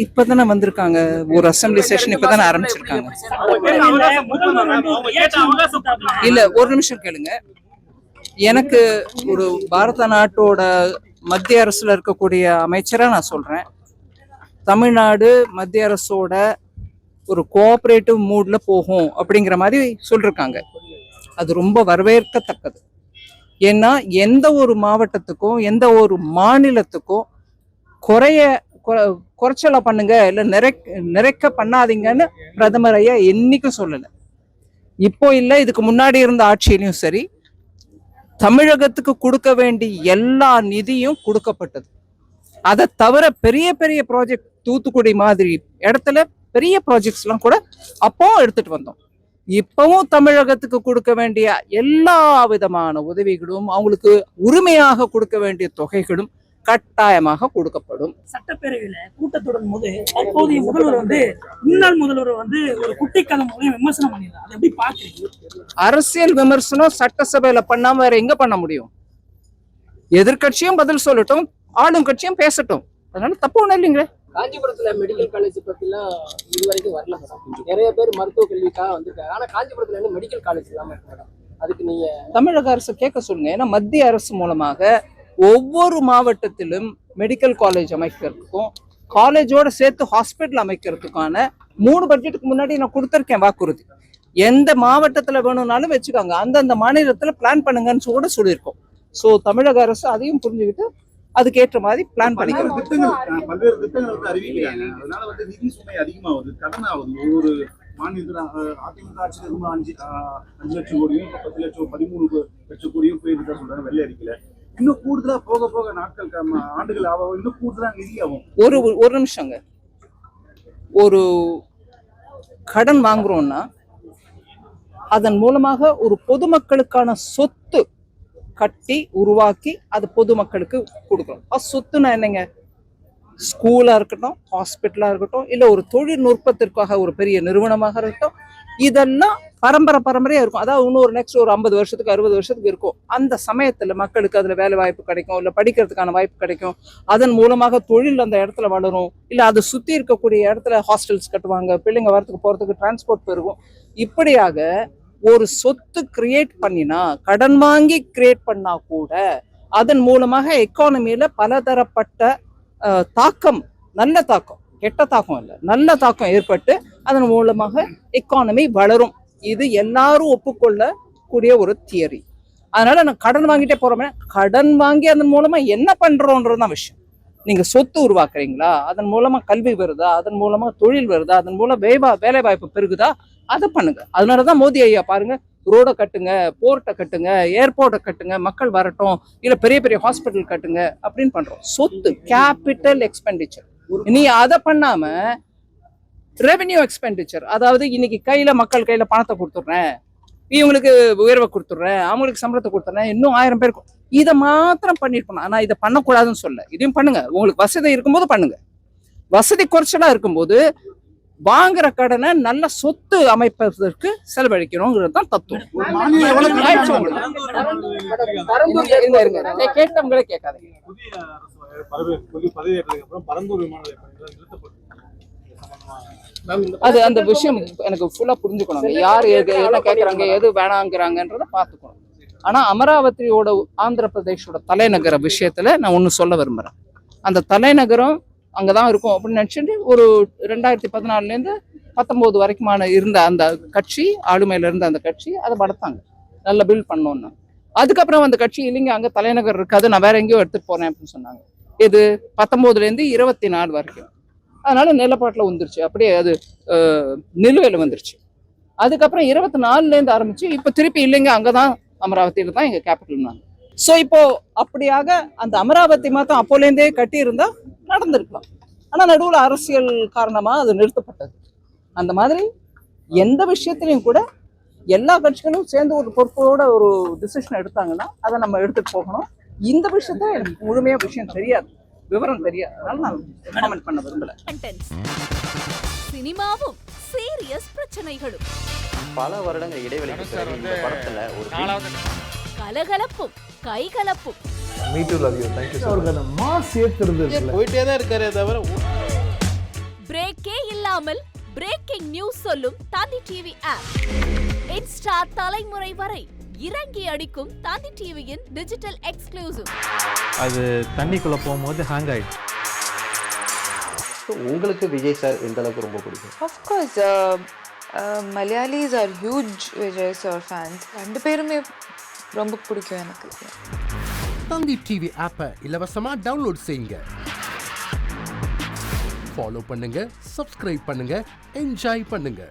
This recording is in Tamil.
இப்பதானே வந்திருக்காங்க, ஒரு அசம்பிளி செஷன் இப்பதானே ஆரம்பிச்சிருக்காங்க. இல்ல, ஒரு நிமிஷம் கேளுங்க. எனக்கு ஒரு பாரத நாட்டோட மத்திய அரசுல இருக்கக்கூடிய அமைச்சரா நான் சொல்றேன், தமிழ்நாடு மத்திய அரசோட ஒரு கோஆபரேட்டிவ் மூட்ல போகும் அப்படிங்கிற மாதிரி சொல்லிருக்காங்க. அது ரொம்ப வரவேற்கத்தக்கது. ஏன்னா எந்த ஒரு மாவட்டத்துக்கும் எந்த ஒரு மாநிலத்துக்கும் குறைச்சலா பண்ணுங்க இல்ல நிறைக்க பண்ணாதீங்கன்னு பிரதமர் ஐயா என்னைக்கும் சொல்லல. இப்போ இல்ல, இதுக்கு முன்னாடி இருந்த ஆட்சியிலையும் சரி, தமிழகத்துக்கு கொடுக்க வேண்டிய எல்லா நிதியும் கொடுக்கப்பட்டது. அதை தவிர பெரிய பெரிய ப்ராஜெக்ட், தூத்துக்குடி மாதிரி இடத்துல பெரிய ப்ராஜெக்ட்ஸ் எல்லாம் கூட அப்போ எடுத்துட்டு வந்தோம். இப்பவும் தமிழகத்துக்கு கொடுக்க வேண்டிய எல்லா விதமான உதவிகளும், அவங்களுக்கு உரிமையாக கொடுக்க வேண்டிய தொகைகளும் கட்டாயமாக கொடுக்கப்படும். சட்டப்பேரவையில கூட்டத்தொடரும் போது அப்போதைய முதல்வர் முன்னாள் முதல்வர் ஒரு குட்டி கதை மூலம் விமர்சனம் பண்ணிடுறாரு. அதை எப்படி பாக்குறீங்க? அரசியல் விமர்சனம் சட்டசபையில பண்ணாம வேற எங்க பண்ண முடியும்? எதிர்கட்சியும் பதில் சொல்லட்டும், ஆளும் கட்சியும் பேசட்டும். அதனால தப்பு ஒண்ணும் இல்லைங்களே. காஞ்சிபுரத்துல மெடிக்கல் காலேஜ் பத்திலாம் இதுவரைக்கும் வரல மேடம். நிறைய பேர் மருத்துவ கல்விக்காக வந்திருக்காங்க. ஆனா காஞ்சிபுரத்துல இருந்து மெடிக்கல் காலேஜ் இல்லாம இருக்கு மேடம். அதுக்கு நீங்க தமிழக அரசு கேட்க சொல்லுங்க. ஏன்னா மத்திய அரசு மூலமாக ஒவ்வொரு மாவட்டத்திலும் மெடிக்கல் காலேஜ் அமைக்கிறதுக்கும் காலேஜோட சேர்த்து ஹாஸ்பிட்டல் அமைக்கிறதுக்கான 3 பட்ஜெட்டுக்கு முன்னாடி நான் கொடுத்துருக்கேன் வாக்குறுதி. எந்த மாவட்டத்துல வேணும்னாலும் வச்சுக்காங்க, அந்தந்த மாநிலத்துல பிளான் பண்ணுங்கன்னு கூட சொல்லியிருக்கோம். ஸோ தமிழக அரசு அதையும் புரிஞ்சுக்கிட்டு அதுக்கேற்ற மாதிரி பிளான் பண்ணிக்கிறோம். பல்வேறு திட்டங்கள் அறிவிக்கிறாங்க. அதனால நிதி சுமை அதிகமாகுது, கடன் ஆகுது. ஒரு மாநிலத்தில் அதிமுக ஆட்சியில் ரொம்ப 5 லட்சம் கோடியும் 10 லட்சம் 13 லட்சம் கோடியும் போயிருக்கா சொல்றாங்க வெள்ளை அறிக்கையில. இன்னும் கூடுதலா போக போக நாட்கள் ஆண்டுகள் ஆகும், இன்னும் கூடுதலா நிதி ஆகும். ஒரு நிமிஷங்க. ஒரு கடன் வாங்குறோம்னா அதன் மூலமாக ஒரு பொதுமக்களுக்கான சொத்து கட்டி உருவாக்கி அது பொதுமக்களுக்கு கொடுக்கணும். சொத்துனா என்னங்க? ஸ்கூலா இருக்கட்டும், ஹாஸ்பிட்டலா இருக்கட்டும், இல்ல ஒரு தொழில்நுட்பத்திற்காக ஒரு பெரிய நிறுவனமாக இருக்கட்டும், இதெல்லாம் பரம்பரையா இருக்கும். அதாவது இன்னொரு நெக்ஸ்ட் ஒரு 50 வருஷத்துக்கு 60 வருஷத்துக்கு இருக்கும். அந்த சமயத்துல மக்களுக்கு அதுல வேலை வாய்ப்பு கிடைக்கும், இல்ல படிக்கிறதுக்கான வாய்ப்பு கிடைக்கும். அதன் மூலமாக தொழில் அந்த இடத்துல வளரும். இல்ல அதை சுத்தி இருக்கக்கூடிய இடத்துல ஹாஸ்டல்ஸ் கட்டுவாங்க, பிள்ளைங்க வரத்துக்கு போறதுக்கு டிரான்ஸ்போர்ட் பெருகும். இப்படியாக ஒரு சொத்து கிரியேட் பண்ணினா, கடன் வாங்கி கிரியேட் பண்ணா கூட அதன் மூலமாக எக்கானமியில பலதரப்பட்ட தாக்கம், நல்ல தாக்கம், கெட்ட தாக்கம் இல்லை, நல்ல தாக்கம் ஏற்பட்டு அதன் மூலமாக எக்கானமி வளரும். இது எல்லாரும் ஒப்புக்கொள்ளக்கூடிய ஒரு தியரி. அதனால நான் கடன் வாங்கிட்டே போறோமே, கடன் வாங்கி அதன் மூலமா என்ன பண்றோன்றதுதான் விஷயம். நீங்க சொத்து உருவாக்குறீங்களா, அதன் மூலமா கல்வி வருதா, அதன் மூலமா தொழில் வருதா, அதன் மூலம் வேலை வாய்ப்பு பெருகுதா, அதை பண்ணுங்க. அதனாலதான் மோடி ஐயா பாருங்க, ரோட கட்டுங்க, போர்ட்டை கட்டுங்க, ஏர்போர்ட்டை கட்டுங்க, மக்கள் வரட்டும், இல்ல பெரிய பெரிய ஹாஸ்பிட்டல் கட்டுங்க அப்படின்னு பண்றோம். சொத்து, கேபிட்டல் எக்ஸ்பெண்டிச்சர். நீ அதை பண்ணாம ரெவென்யூ எக்ஸ்பெண்டிச்சர், அதாவது இன்னைக்கு மக்கள் கையில பணத்தை கொடுத்துடுறேன், இவங்களுக்கு உயர்வை கொடுத்துடுறேன், அவங்களுக்கு சம்பளத்தை கொடுத்துறேன், இன்னும் 1000 பேருக்கும், இதை மாத்திரம் பண்ணிருக்கணும். ஆனா இதை பண்ணக்கூடாதுன்னு சொல்ல, இதையும் பண்ணுங்க. உங்களுக்கு வசதி இருக்கும்போது பண்ணுங்க. வசதி குறைச்சலா இருக்கும்போது வாங்குற கடனை நல்ல சொத்து அமைப்பதற்கு செலவழிக்கணும்ங்கிறது தான் தத்துவம். கேட்டவங்களே கேட்காதீங்க. அது அந்த விஷயம் எனக்கு ஃபுல்லா புரிஞ்சுக்கணும். யார் என்ன கேட்கறாங்க, எது வேணாங்கிறாங்கன்றத பாத்துக்கணும். ஆனா அமராவதியோட ஆந்திர பிரதேஷோட தலைநகர விஷயத்துல நான் ஒண்ணு சொல்ல விரும்புறேன். அந்த தலைநகரம் அங்கதான் இருக்கும் அப்படின்னு நினைச்சிட்டு ஒரு 2014 19 வரைக்குமான இருந்த அந்த கட்சி, ஆளுமையில இருந்த அந்த கட்சி அதை வளர்த்தாங்க, நல்லா பில்ட் பண்ணோன்னு. அதுக்கப்புறம் அந்த கட்சி இல்லைங்க, அங்க தலைநகர் இருக்காது, நான் வேற எங்கேயோ எடுத்துட்டு போறேன் அப்படின்னு சொன்னாங்க. இது 19 24 வரைக்கும். அதனால நிலப்பாட்டுல வந்துருச்சு, அப்படியே அது நிலுவையில வந்துருச்சு. அதுக்கப்புறம் 24 ஆரம்பிச்சு இப்ப திருப்பி இல்லைங்க, அங்கதான் அமராவதியில தான் எங்க கேபிட்டல். ஸோ இப்போ அப்படியாக அந்த அமராவதி மாத்தம் அப்போலேருந்தே கட்டி இருந்தா நடந்திருக்கலாம். ஆனா நடுவில் அரசியல் காரணமா அது நிறுத்தப்பட்டது. அந்த மாதிரி எந்த விஷயத்திலையும் கூட எல்லா கட்சிகளும் சேர்ந்து ஒரு பொறுப்போட ஒரு டிசிஷன் எடுத்தாங்கன்னா அதை நம்ம எடுத்துட்டு போகணும். இந்த விஷயத்த எனக்கு முழுமையா விஷயம் தெரியாது, விவரம் தெரியாது, அதனால நான் கமெண்ட் பண்ண விரும்பல. சினிமாவும் சீரியஸ் பிரச்சனைகளும் பல வருடங்கள் இடைவெளிக்கு பிறகு இந்த படத்துல ஒரு கலகலப்பும் கைகலப்பும் me too love you. Thank you so அவருக்கு அந்த மாஸ் ஏத்துறது இருக்குல்ல. போயிட்டே தான் இருக்காரே தவிர பிரேக்கே இல்லாமல் பிரேக்கிங் நியூஸ் சொல்லும் தந்தி டிவி ஆப். இன்ஸ்டா தலைமுறை வரை இறங்கி அடிக்கும் தந்தி டிவியின் டிஜிட்டல் எக்ஸ்க்ளூசிவ். அது தண்ணிக்குள்ள போகும்போது ஹேங் ஆயிடுச்சு. உங்களுக்கு விஜய் சார் எந்த அளவுக்கு ரொம்ப பிடிக்கும்? Of course, Malayalis are huge Vijay sir fans. ரெண்டு பேருமே ரொம்ப பிடிக்கும் எனக்கு. தந்தி டிவி ஆப்பை இலவசமா டவுன்லோட் செய்யுங்க. ஃபாலோ பண்ணுங்க, சப்ஸ்கிரைப் பண்ணுங்க, என்ஜாய் பண்ணுங்க.